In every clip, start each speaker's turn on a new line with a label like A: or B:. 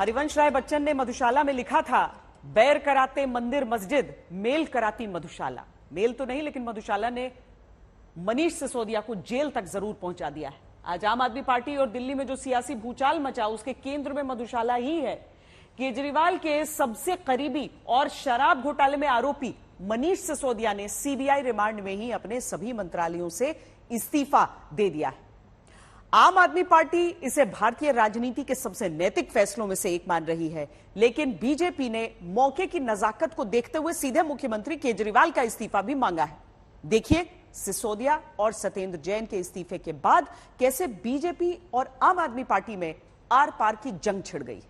A: हरिवंश राय बच्चन ने मधुशाला में लिखा था, बैर कराते मंदिर मस्जिद, मेल कराती मधुशाला। मेल तो नहीं, लेकिन मधुशाला ने मनीष सिसोदिया को जेल तक जरूर पहुंचा दिया है। आज आम आदमी पार्टी और दिल्ली में जो सियासी भूचाल मचा, उसके केंद्र में मधुशाला ही है। केजरीवाल के सबसे करीबी और शराब घोटाले में आरोपी मनीष सिसोदिया ने सीबीआई रिमांड में ही अपने सभी मंत्रालयों से इस्तीफा दे दिया है। आम आदमी पार्टी इसे भारतीय राजनीति के सबसे नैतिक फैसलों में से एक मान रही है, लेकिन बीजेपी ने मौके की नजाकत को देखते हुए सीधे मुख्यमंत्री केजरीवाल का इस्तीफा भी मांगा है। देखिए सिसोदिया और सत्येंद्र जैन के इस्तीफे के बाद कैसे बीजेपी और आम आदमी पार्टी में आर पार की जंग छिड़ गई।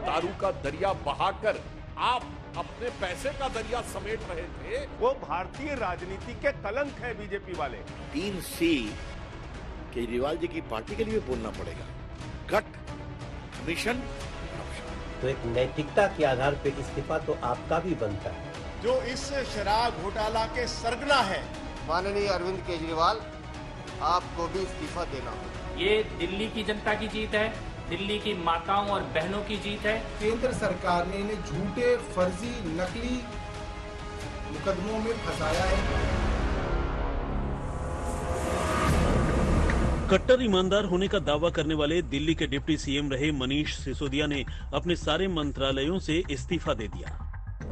B: दारू का दरिया बहाकर आप अपने पैसे का दरिया समेट रहे थे।
C: वो भारतीय राजनीति के कलंक है बीजेपी वाले।
D: 3C केजरीवाल जी की पार्टी के लिए बोलना पड़ेगा, कट, कमीशन।
E: तो एक नैतिकता के आधार पे इस्तीफा तो आपका भी बनता है।
F: जो इस शराब घोटाला के सरगना है, माननीय अरविंद केजरीवाल, आपको भी इस्तीफा देना होगा।
G: ये दिल्ली की जनता की जीत है, दिल्ली की माताओं और बहनों की जीत है।
H: केंद्र सरकार ने इन्हें झूठे, फर्जी, नकली मुकदमों में फंसाया है।
I: कट्टर ईमानदार होने का दावा करने वाले दिल्ली के डिप्टी सीएम रहे मनीष सिसोदिया ने अपने सारे मंत्रालयों से इस्तीफा दे दिया।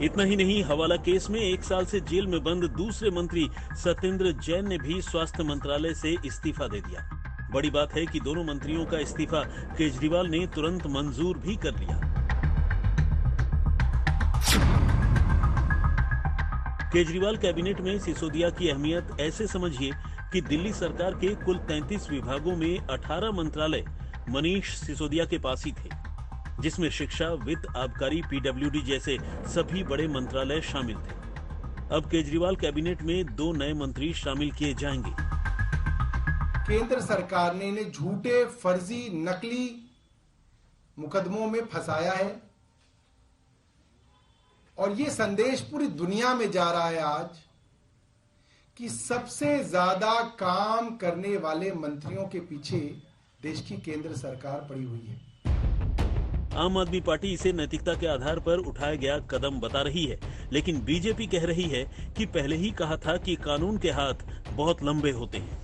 I: इतना ही नहीं, हवाला केस में 1 साल से जेल में बंद दूसरे मंत्री सत्येंद्र जैन ने भी स्वास्थ्य मंत्रालय से इस्तीफा दे दिया। बड़ी बात है कि दोनों मंत्रियों का इस्तीफा केजरीवाल ने तुरंत मंजूर भी कर लिया। केजरीवाल कैबिनेट में सिसोदिया की अहमियत ऐसे समझिए कि दिल्ली सरकार के कुल 33 विभागों में 18 मंत्रालय मनीष सिसोदिया के पास ही थे, जिसमें शिक्षा, वित्त, आबकारी, पीडब्ल्यूडी जैसे सभी बड़े मंत्रालय शामिल थे। अब केजरीवाल कैबिनेट में 2 नए मंत्री शामिल किए जाएंगे।
H: केंद्र सरकार ने इन्हें झूठे, फर्जी, नकली मुकदमों में फंसाया है और ये संदेश पूरी दुनिया में जा रहा है आज कि सबसे ज्यादा काम करने वाले मंत्रियों के पीछे देश की केंद्र सरकार पड़ी हुई है।
I: आम आदमी पार्टी इसे नैतिकता के आधार पर उठाया गया कदम बता रही है, लेकिन बीजेपी कह रही है कि पहले ही कहा था कि कानून के हाथ बहुत लंबे होते हैं।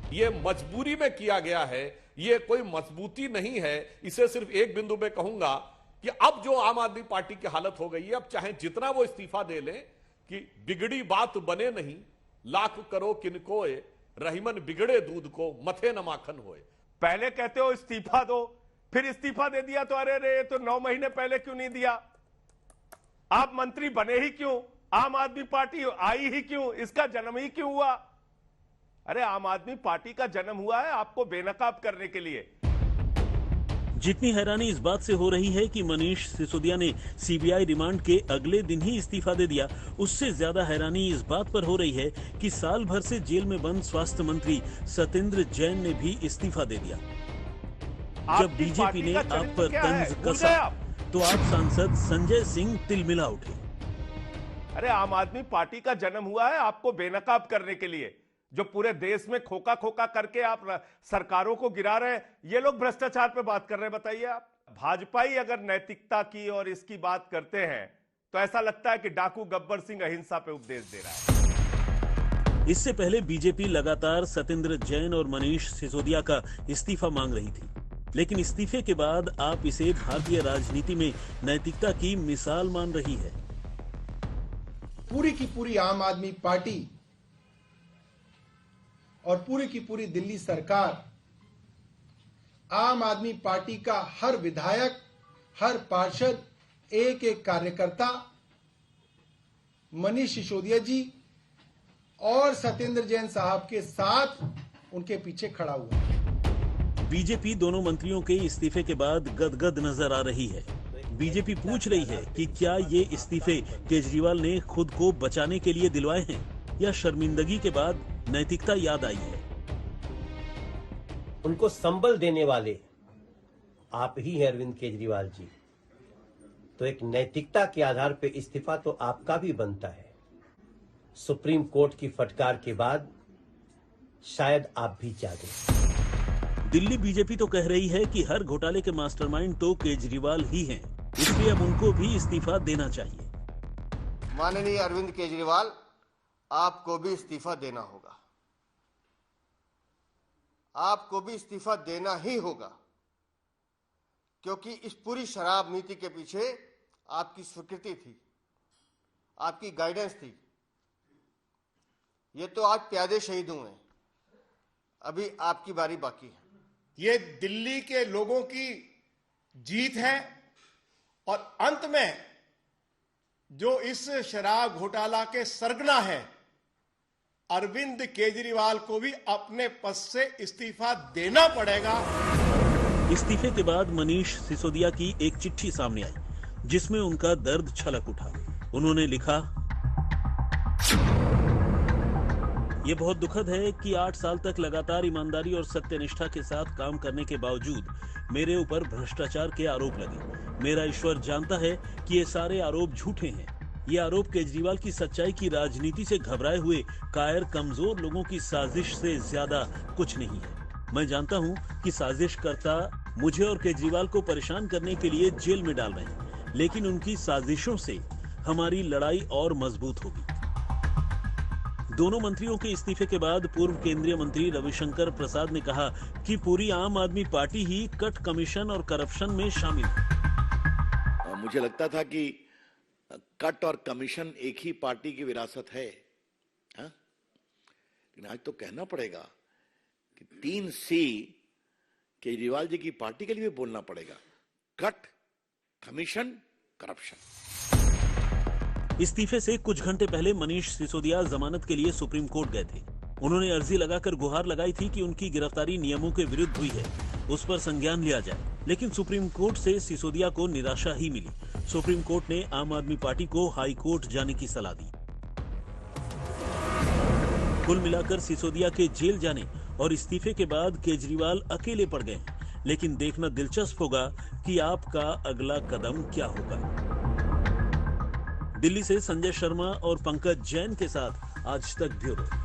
B: ये मजबूरी में किया गया है, ये कोई मजबूती नहीं है। इसे सिर्फ एक बिंदु में कहूंगा कि अब जो आम आदमी पार्टी की हालत हो गई है, अब चाहे जितना वो इस्तीफा दे लें कि बिगड़ी बात बने नहीं, लाख करो किनकोए, रहीमन बिगड़े दूध को मथे न माखन होए।
C: पहले कहते हो इस्तीफा दो, फिर इस्तीफा दे दिया तो अरे रे, तो 9 महीने पहले क्यों नहीं दिया? आप मंत्री बने ही क्यों? आम आदमी पार्टी आई ही क्यों? इसका जन्म ही क्यों हुआ? अरे आम आदमी पार्टी का जन्म हुआ है आपको बेनकाब करने के लिए।
I: जितनी हैरानी इस बात से हो रही है कि मनीष सिसोदिया ने सीबीआई रिमांड के अगले दिन ही इस्तीफा दे दिया, उससे ज्यादा हैरानी इस बात पर हो रही है कि साल भर से जेल में बंद स्वास्थ्य मंत्री सत्येंद्र जैन ने भी इस्तीफा दे दिया। जब बीजेपी ने आप पर तंज कसा तो आप सांसद संजय सिंह तिलमिला उठे।
C: अरे आम आदमी पार्टी का जन्म हुआ है आपको बेनकाब करने के लिए। जो पूरे देश में खोखा खोखा करके आप सरकारों को गिरा रहे हैं, ये लोग भ्रष्टाचार पे बात कर रहे हैं। बताइए आप, भाजपा ही अगर नैतिकता की और इसकी बात करते हैं तो ऐसा लगता है कि डाकू गब्बर सिंह अहिंसा पे उपदेश दे रहा है।
I: इससे पहले बीजेपी लगातार सत्येंद्र जैन और मनीष सिसोदिया का इस्तीफा मांग रही थी, लेकिन इस्तीफे के बाद आप इसे भारतीय राजनीति में नैतिकता की मिसाल मान रही है।
H: पूरी की पूरी आम आदमी पार्टी और पूरी की पूरी दिल्ली सरकार आम आदमी पार्टी का हर विधायक, हर पार्षद, एक एक कार्यकर्ता मनीष सिसोदिया जी और सत्येंद्र जैन साहब के साथ उनके पीछे खड़ा हुआ।
I: बीजेपी दोनों मंत्रियों के इस्तीफे के बाद गदगद नजर आ रही है। बीजेपी पूछ रही है कि क्या ये इस्तीफे केजरीवाल ने खुद को बचाने के लिए दिलवाए हैं या शर्मिंदगी के बाद नैतिकता याद आई है।
E: उनको संबल देने वाले आप ही हैं अरविंद केजरीवाल जी, तो एक नैतिकता के आधार पर इस्तीफा तो आपका भी बनता है। सुप्रीम कोर्ट की फटकार के बाद शायद आप भी जागे।
I: दिल्ली बीजेपी तो कह रही है कि हर घोटाले के मास्टरमाइंड तो केजरीवाल ही हैं, इसलिए अब उनको भी इस्तीफा देना चाहिए।
F: माननीय अरविंद केजरीवाल, आपको भी इस्तीफा देना होगा। आपको भी इस्तीफा देना ही होगा, क्योंकि इस पूरी शराब नीति के पीछे आपकी स्वीकृति थी, आपकी गाइडेंस थी। ये तो आज प्यादे शहीद हुए हैं, अभी आपकी बारी बाकी है।
H: ये दिल्ली के लोगों की जीत है और अंत में जो इस शराब घोटाला के सरगना है, अरविंद केजरीवाल को भी अपने पद से इस्तीफा देना पड़ेगा।
I: इस्तीफे के बाद मनीष सिसोदिया की एक चिट्ठी सामने आई, जिसमें उनका दर्द छलक उठा। उन्होंने लिखा, ये बहुत दुखद है कि 8 साल तक लगातार ईमानदारी और सत्यनिष्ठा के साथ काम करने के बावजूद मेरे ऊपर भ्रष्टाचार के आरोप लगे। मेरा ईश्वर जानता है कि ये सारे आरोप झूठे हैं। ये आरोप केजरीवाल की सच्चाई की राजनीति से घबराए हुए कायर कमजोर लोगों की साजिश से ज्यादा कुछ नहीं है। मैं जानता हूँ कि साजिशकर्ता मुझे और केजरीवाल को परेशान करने के लिए जेल में डाल रहे हैं, लेकिन उनकी साजिशों से हमारी लड़ाई और मजबूत होगी। दोनों मंत्रियों के इस्तीफे के बाद पूर्व केंद्रीय मंत्री रविशंकर प्रसाद ने कहा कि पूरी आम आदमी पार्टी ही कट कमीशन और करप्शन में शामिल है।
D: मुझे लगता था कि कट और कमीशन एक ही पार्टी की विरासत है, हाँ? लेकिन आज तो कहना पड़ेगा कि 3C केजरीवाल जी की पार्टी के लिए बोलना पड़ेगा, कट, कमीशन, करप्शन।
I: इस्तीफे से कुछ घंटे पहले मनीष सिसोदिया जमानत के लिए सुप्रीम कोर्ट गए थे। उन्होंने अर्जी लगाकर गुहार लगाई थी कि उनकी गिरफ्तारी नियमों के विरुद्ध हुई है, उस पर संज्ञान लिया जाए। लेकिन सुप्रीम कोर्ट से सिसोदिया को निराशा ही मिली। सुप्रीम कोर्ट ने आम आदमी पार्टी को हाई कोर्ट जाने की सलाह दी। कुल मिलाकर सिसोदिया के जेल जाने और इस्तीफे के बाद केजरीवाल अकेले पड़ गए। लेकिन देखना दिलचस्प होगा कि आपका अगला कदम क्या होगा। दिल्ली से संजय शर्मा और पंकज जैन के साथ आज तक ब्यूरो।